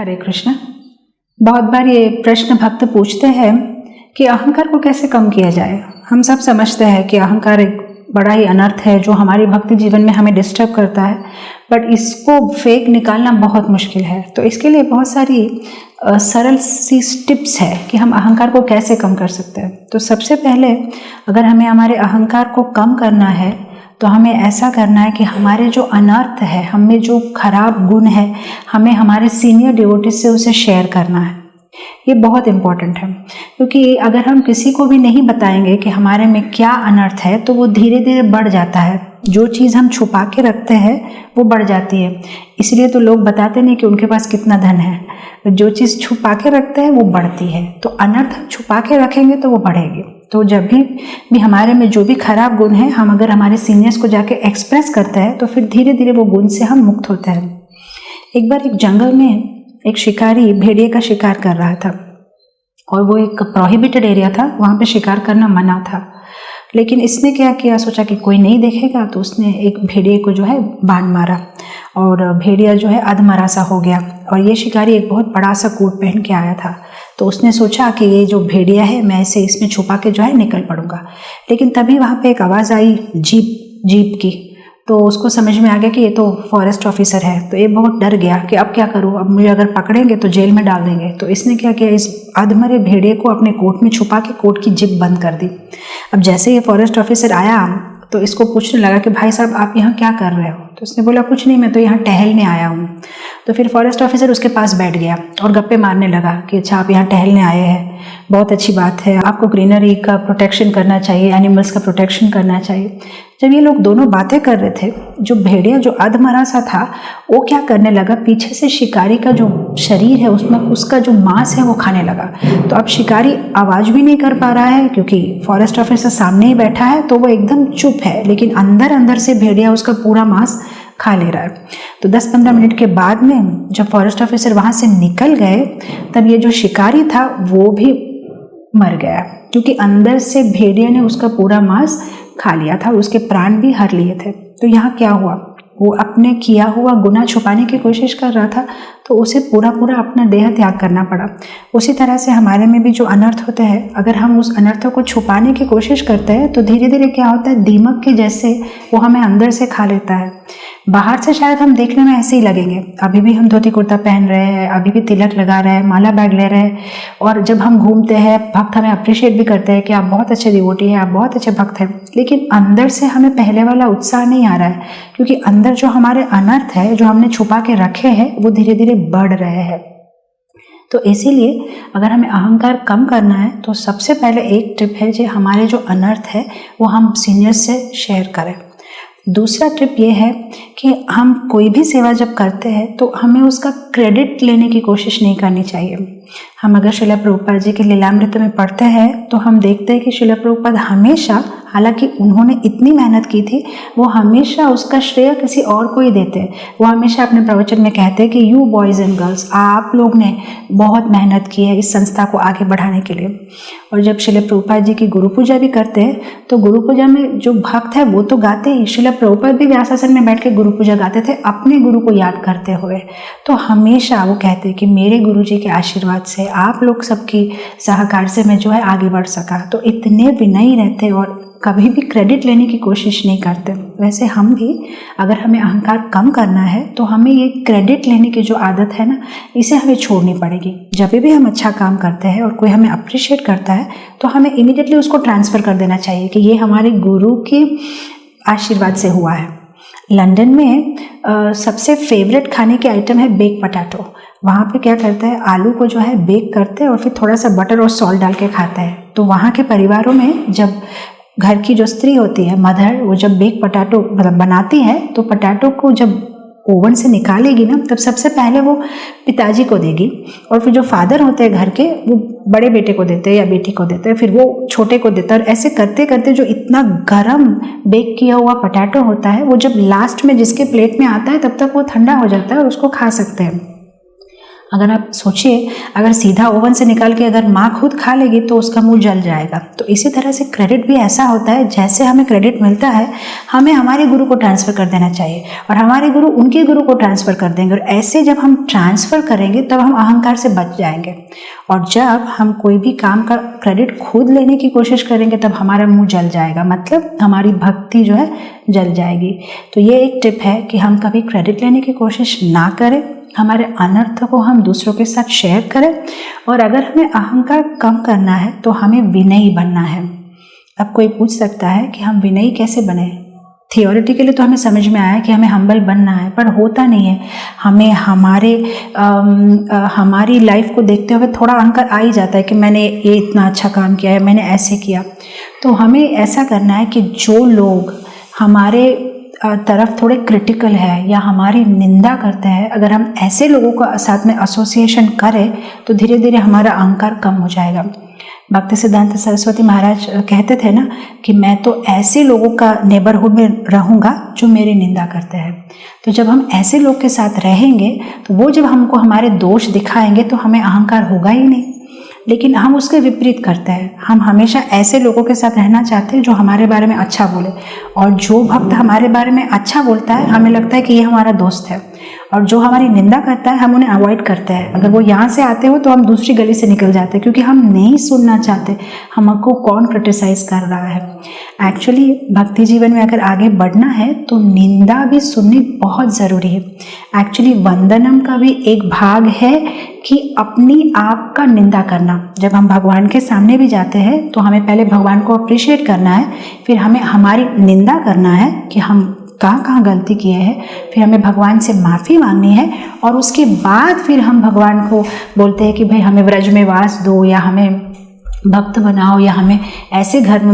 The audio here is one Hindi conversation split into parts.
हरे कृष्ण। बहुत बार ये प्रश्न भक्त पूछते हैं कि अहंकार को कैसे कम किया जाए। हम सब समझते हैं कि अहंकार एक बड़ा ही अनर्थ है जो हमारी भक्ति जीवन में हमें डिस्टर्ब करता है, बट इसको फेंक निकालना बहुत मुश्किल है। तो इसके लिए बहुत सारी सरल सी टिप्स है कि हम अहंकार को कैसे कम कर सकते हैं। तो सबसे पहले अगर हमें हमारे अहंकार को कम करना है तो हमें ऐसा करना है कि हमारे जो अनर्थ है, हमें जो खराब गुण है, हमें हमारे सीनियर डिवोटीज से उसे शेयर करना है। ये बहुत इम्पॉर्टेंट है, क्योंकि अगर हम किसी को भी नहीं बताएंगे कि हमारे में क्या अनर्थ है तो वो धीरे धीरे बढ़ जाता है। जो चीज़ हम छुपा के रखते हैं वो बढ़ जाती है। इसलिए तो लोग बताते नहीं कि उनके पास कितना धन है। जो चीज़ छुपा के रखते हैं वो बढ़ती है। तो अनर्थ हम छुपा के रखेंगे तो वो बढ़ेगी। तो जब भी हमारे में जो भी खराब गुण है, हम अगर हमारे सीनियर्स को जाके एक्सप्रेस करते हैं तो फिर धीरे धीरे वो गुण से हम मुक्त होते हैं। एक बार एक जंगल में एक शिकारी भेड़िए का शिकार कर रहा था और वो एक प्रोहिबिटेड एरिया था, वहाँ पे शिकार करना मना था। लेकिन इसने क्या किया, सोचा कि कोई नहीं देखेगा, तो उसने एक भेड़िए को जो है बाण मारा और भेड़िया जो है अधमरा सा हो गया। और ये शिकारी एक बहुत बड़ा सा कोट पहन के आया था। तो उसने सोचा कि ये जो भेड़िया है मैं इसे इसमें छुपा के जो है निकल पड़ूंगा। लेकिन तभी वहाँ पे एक आवाज़ आई जीप की। तो उसको समझ में आ गया कि ये तो फॉरेस्ट ऑफिसर है। तो ये बहुत डर गया कि अब क्या करूँ, अब मुझे अगर पकड़ेंगे तो जेल में डाल देंगे। तो इसने क्या किया, इस अधमरे भेड़िए को अपने कोट में छुपा के कोट की जिप बंद कर दी। अब जैसे ये फॉरेस्ट ऑफिसर आया तो इसको पूछने लगा कि भाई साहब आप यहाँ क्या कर रहे हो। तो उसने बोला कुछ नहीं, मैं तो यहाँ टहलने आया हूँ। तो फिर फॉरेस्ट ऑफिसर उसके पास बैठ गया और गप्पे मारने लगा कि अच्छा आप यहाँ टहलने आए हैं, बहुत अच्छी बात है, आपको ग्रीनरी का प्रोटेक्शन करना चाहिए, एनिमल्स का प्रोटेक्शन करना चाहिए। जब ये लोग दोनों बातें कर रहे थे, जो भेड़िया जो अधमरा सा था वो क्या करने लगा, पीछे से शिकारी का जो शरीर है उसमें उसका जो मांस है वो खाने लगा। तो अब शिकारी आवाज़ भी नहीं कर पा रहा है क्योंकि फॉरेस्ट ऑफिसर सामने ही बैठा है, तो वो एकदम चुप है, लेकिन अंदर अंदर से भेड़िया उसका पूरा मांस खा ले रहा है। तो 10-15 मिनट के बाद में जब फॉरेस्ट ऑफिसर वहाँ से निकल गए तब ये जो शिकारी था वो भी मर गया, क्योंकि अंदर से भेड़िया ने उसका पूरा मांस खा लिया था और उसके प्राण भी हर लिए थे। तो यहाँ क्या हुआ, वो अपने किया हुआ गुनाह छुपाने की कोशिश कर रहा था, तो उसे पूरा अपना देह त्याग करना पड़ा। उसी तरह से हमारे में भी जो अनर्थ होते हैं, अगर हम उस अनर्थों को छुपाने की कोशिश करते हैं तो धीरे धीरे क्या होता है, दीमक के जैसे वो हमें अंदर से खा लेता है। बाहर से शायद हम देखने में ऐसे ही लगेंगे, अभी भी हम धोती कुर्ता पहन रहे हैं, अभी भी तिलक लगा रहे हैं, माला बैग ले रहे हैं, और जब हम घूमते हैं भक्त हमें अप्रिशिएट भी करते हैं कि आप बहुत अच्छे डिवोटी हैं, आप बहुत अच्छे भक्त हैं। लेकिन अंदर से हमें पहले वाला उत्साह नहीं आ रहा है, क्योंकि अंदर जो हमारे अनर्थ है, जो हमने छुपा के रखे हैं, वो धीरे धीरे बढ़ रहे हैं। तो इसीलिए अगर हमें अहंकार कम करना है तो सबसे पहले एक टिप है कि हमारे जो अनर्थ है वो हम सीनियर से शेयर करें। दूसरा टिप ये है कि हम कोई भी सेवा जब करते हैं तो हमें उसका क्रेडिट लेने की कोशिश नहीं करनी चाहिए। हम अगर श्रील प्रभुपाद जी के लीलामृत में पढ़ते हैं तो हम देखते हैं कि श्रील प्रभुपाद हमेशा, हालांकि उन्होंने इतनी मेहनत की थी, वो हमेशा उसका श्रेय किसी और को ही देते। वो हमेशा अपने प्रवचन में कहते हैं कि यू बॉयज़ एंड गर्ल्स, आप लोग ने बहुत मेहनत की है इस संस्था को आगे बढ़ाने के लिए। और जब श्रील प्रभुपाद जी की गुरु पूजा भी करते हैं तो गुरु पूजा में जो भक्त है वो तो गाते ही, श्रील प्रभुपाद भी व्यासासन में बैठ के गुरु पूजा गाते थे अपने गुरु को याद करते हुए। तो हमेशा वो कहते हैं कि मेरे गुरु जी के आशीर्वाद से, आप लोग सबकी सहकार से मैं जो है आगे बढ़ सका। तो इतने विनयी रहते और कभी भी क्रेडिट लेने की कोशिश नहीं करते। वैसे हम भी अगर हमें अहंकार कम करना है तो हमें ये क्रेडिट लेने की जो आदत है ना, इसे हमें छोड़नी पड़ेगी। जब भी हम अच्छा काम करते हैं और कोई हमें अप्रिशिएट करता है तो हमें इमीडिएटली उसको ट्रांसफ़र कर देना चाहिए कि ये हमारे गुरु के आशीर्वाद से हुआ है। लंदन में सबसे फेवरेट खाने के आइटम है बेक पटाटो। वहाँ पे क्या करते हैं, आलू को जो है बेक करते हैं और फिर थोड़ा सा बटर और सॉल्ट डाल के खाते हैं। तो वहाँ के परिवारों में जब घर की जो स्त्री होती है, मदर, वो जब बेक पटाटो मतलब बनाती है तो पटाटो को जब ओवन से निकालेगी ना, तब सबसे पहले वो पिताजी को देगी और फिर जो फादर होते हैं घर के, वो बड़े बेटे को देते हैं या बेटी को देते हैं, फिर वो छोटे को देता है। और ऐसे करते करते जो इतना गरम बेक किया हुआ पटाटो होता है, वो जब लास्ट में जिसके प्लेट में आता है तब तक वो ठंडा हो जाता है और उसको खा सकते हैं। अगर आप सोचिए, अगर सीधा ओवन से निकाल के अगर माँ खुद खा लेगी तो उसका मुंह जल जाएगा। तो इसी तरह से क्रेडिट भी ऐसा होता है, जैसे हमें क्रेडिट मिलता है हमें हमारे गुरु को ट्रांसफ़र कर देना चाहिए और हमारे गुरु उनके गुरु को ट्रांसफ़र कर देंगे, और ऐसे जब हम ट्रांसफ़र करेंगे तब हम अहंकार से बच जाएंगे। और जब हम कोई भी काम का क्रेडिट खुद लेने की कोशिश करेंगे तब हमारा मुंह जल जाएगा, मतलब हमारी भक्ति जो है जल जाएगी। तो ये एक टिप है कि हम कभी क्रेडिट लेने की कोशिश ना करें, हमारे अनर्थ को हम दूसरों के साथ शेयर करें, और अगर हमें अहंकार कम करना है तो हमें विनयी बनना है। अब कोई पूछ सकता है कि हम विनयी कैसे बने। थियोरेटिकली तो हमें समझ में आया कि हमें हम्बल बनना है, पर होता नहीं है। हमें हमारी लाइफ को देखते हुए थोड़ा अहंकार आ ही जाता है कि मैंने ये इतना अच्छा काम किया है, मैंने ऐसे किया। तो हमें ऐसा करना है कि जो लोग हमारे तरफ थोड़े क्रिटिकल है या हमारी निंदा करते हैं, अगर हम ऐसे लोगों का साथ में एसोसिएशन करें तो धीरे धीरे हमारा अहंकार कम हो जाएगा। भक्ति सिद्धांत सरस्वती महाराज कहते थे ना कि मैं तो ऐसे लोगों का नेबरहुड में रहूँगा जो मेरी निंदा करते हैं। तो जब हम ऐसे लोग के साथ रहेंगे तो वो जब हमको हमारे दोष दिखाएंगे तो हमें अहंकार होगा ही नहीं। लेकिन हम उसके विपरीत करते हैं, हम हमेशा ऐसे लोगों के साथ रहना चाहते हैं जो हमारे बारे में अच्छा बोले, और जो भक्त हमारे बारे में अच्छा बोलता है हमें लगता है कि ये हमारा दोस्त है, और जो हमारी निंदा करता है हम उन्हें अवॉइड करते हैं। अगर वो यहाँ से आते हो तो हम दूसरी गली से निकल जाते हैं, क्योंकि हम नहीं सुनना चाहते हमको कौन क्रिटिसाइज कर रहा है। एक्चुअली भक्ति जीवन में अगर आगे बढ़ना है तो निंदा भी सुननी बहुत ज़रूरी है। एक्चुअली वंदनम का भी एक भाग है कि अपनी आप का निंदा करना। जब हम भगवान के सामने भी जाते हैं तो हमें पहले भगवान को अप्रिशिएट करना है, फिर हमें हमारी निंदा करना है कि हम कहाँ कहाँ गलती किए हैं, फिर हमें भगवान से माफ़ी मांगनी है, और उसके बाद फिर हम भगवान को बोलते हैं कि भाई हमें व्रज में वास दो, या हमें भक्त बनाओ, या हमें ऐसे घर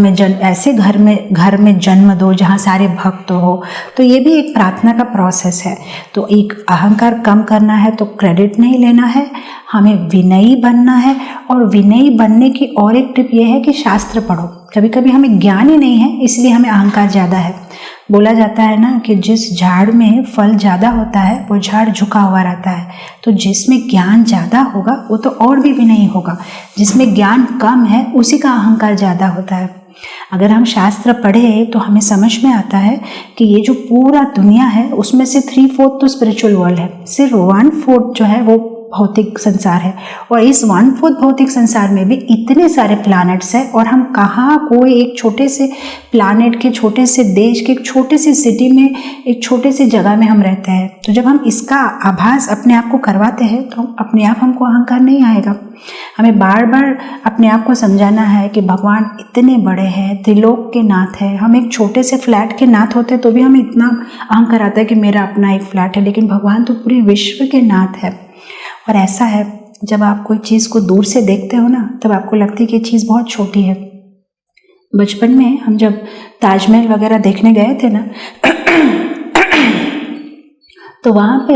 में जन्म दो जहाँ सारे भक्त हो। तो ये भी एक प्रार्थना का प्रोसेस है। तो एक अहंकार कम करना है तो क्रेडिट नहीं लेना है, हमें विनयी बनना है। और विनयी बनने की और एक टिप ये है कि शास्त्र पढ़ो। कभी कभी हमें ज्ञान ही नहीं है इसलिए हमें अहंकार ज़्यादा है। बोला जाता है ना कि जिस झाड़ में फल ज़्यादा होता है वो झाड़ झुका हुआ रहता है। तो जिसमें ज्ञान ज़्यादा होगा वो तो और भी नहीं होगा, जिसमें ज्ञान कम है उसी का अहंकार ज़्यादा होता है। अगर हम शास्त्र पढ़े तो हमें समझ में आता है कि ये जो पूरा दुनिया है उसमें से 3/4 तो स्पिरिचुअल वर्ल्ड है, सिर्फ 1/4 जो है वो भौतिक संसार है। और इस 1/4 भौतिक संसार में भी इतने सारे प्लैनेट्स हैं, और हम कहाँ कोई एक छोटे से प्लैनेट के, छोटे से देश के, एक छोटे से सिटी में, एक छोटे से जगह में हम रहते हैं। तो जब हम इसका आभास अपने आप को करवाते हैं तो अपने आप हमको अहंकार नहीं आएगा। हमें बार बार अपने आप को समझाना है कि भगवान इतने बड़े हैं, त्रिलोक के नाथ है। हम एक छोटे से फ्लैट के नाथ होते तो भी हमें इतना अहंकार आता है कि मेरा अपना एक फ्लैट है, लेकिन भगवान तो पूरे विश्व के नाथ है। और ऐसा है, जब आप कोई चीज़ को दूर से देखते हो ना तब आपको लगती है कि ये चीज़ बहुत छोटी है। बचपन में हम जब ताजमहल वगैरह देखने गए थे ना तो वहाँ पे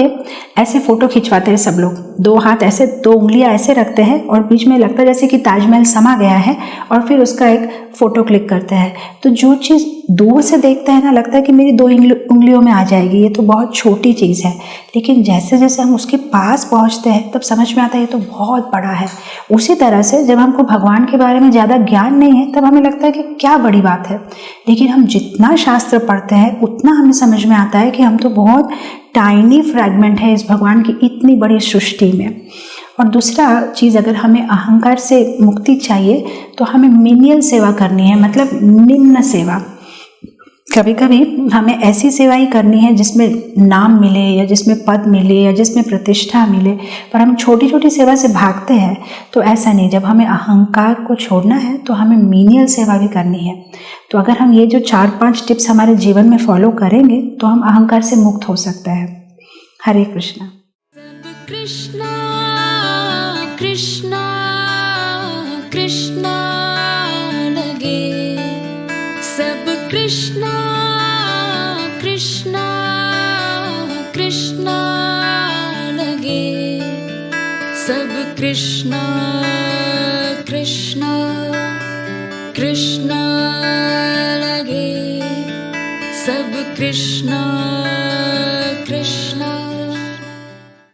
ऐसे फ़ोटो खिंचवाते हैं सब लोग, 2 हाथ ऐसे, 2 उंगलियाँ ऐसे रखते हैं और बीच में लगता है जैसे कि ताजमहल समा गया है, और फिर उसका एक फ़ोटो क्लिक करते हैं। तो जो चीज़ दूर से देखते हैं ना लगता है कि मेरी 2 उंगलियों में आ जाएगी, ये तो बहुत छोटी चीज़ है। लेकिन जैसे जैसे हम उसके पास पहुँचते हैं तब समझ में आता है ये तो बहुत बड़ा है। उसी तरह से जब हमको भगवान के बारे में ज़्यादा ज्ञान नहीं है तब हमें लगता है कि क्या बड़ी बात है, लेकिन हम जितना शास्त्र पढ़ते हैं उतना हमें समझ में आता है कि हम तो बहुत टाइनी फ्रैगमेंट है इस भगवान की इतनी बड़ी सृष्टि में। और दूसरा चीज़, अगर हमें अहंकार से मुक्ति चाहिए तो हमें मिनियल सेवा करनी है, मतलब निम्न सेवा। कभी कभी हमें ऐसी सेवा ही करनी है जिसमें नाम मिले, या जिसमें पद मिले, या जिसमें प्रतिष्ठा मिले, पर हम छोटी छोटी सेवा से भागते हैं। तो ऐसा नहीं, जब हमें अहंकार को छोड़ना है तो हमें मीनियल सेवा भी करनी है। तो अगर हम ये जो 4-5 टिप्स हमारे जीवन में फॉलो करेंगे तो हम अहंकार से मुक्त हो सकते हैं। हरे कृष्णा। कृष्णा कृष्णा कृष्णा लगे, सब कृष्णा कृष्णा कृष्णा लगे, सब कृष्णा कृष्णा कृष्णा लगे, सब कृष्णा